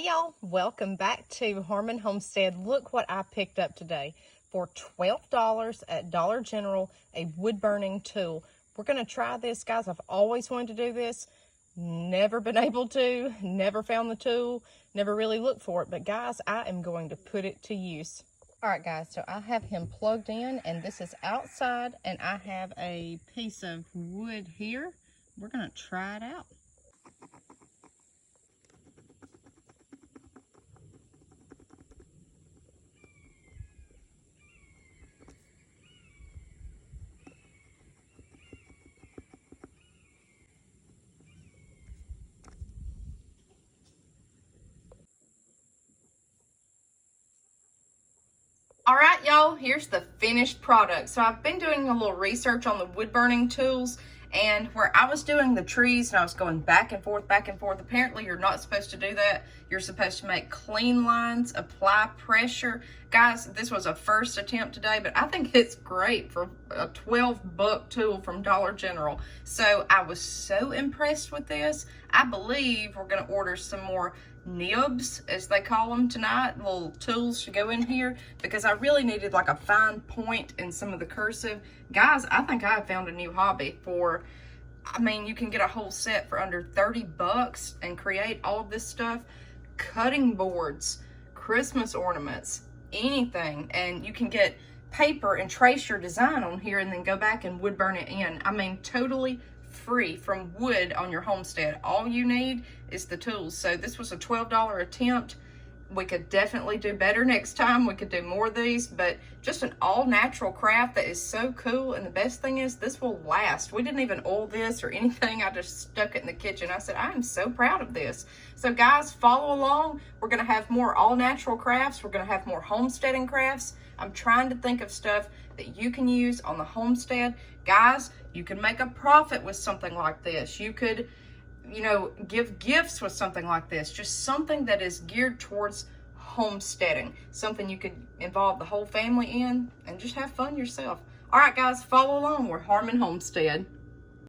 Hey y'all, welcome back to Harmon Homestead. Look what I picked up today for $12 at Dollar General, a wood burning tool. We're gonna try this, guys. I've always wanted to do this, never been able to, never found the tool, never really looked for it, but guys, I am going to put it to use. All right guys, so I have him plugged in and this is outside and I have a piece of wood here. We're gonna try it out. All right, y'all, here's the finished product. So I've been doing a little research on the wood burning tools, and where I was doing the trees and I was going back and forth, apparently you're not supposed to do that. You're supposed to make clean lines, apply pressure. Guys, this was a first attempt today, but I think it's great for a 12-buck tool from Dollar General. So I was so impressed with this. I believe we're gonna order some more nibs, as they call them tonight, little tools to go in here, because I really needed like a fine point in some of the cursive. Guys, I think I found a new hobby for, I mean, you can get a whole set for under 30 bucks and create all of this stuff. Cutting boards, Christmas ornaments, anything, and you can get paper and trace your design on here and then go back and wood burn it in. I mean, totally free from wood on your homestead. All you need is the tools. So this was a $12 attempt. We could definitely do better next time. We could do more of these, but just an all natural craft that is so cool. And the best thing is this will last. We didn't even oil this or anything. I just stuck it in the kitchen. I said, I am so proud of this. So guys, follow along. We're gonna have more all natural crafts. We're gonna have more homesteading crafts. I'm trying to think of stuff that you can use on the homestead. Guys, you can make a profit with something like this. You could, you know, give gifts with something like this. Just something that is geared towards homesteading. Something you could involve the whole family in and just have fun yourself. All right, guys, follow along. We're Harmon Homestead.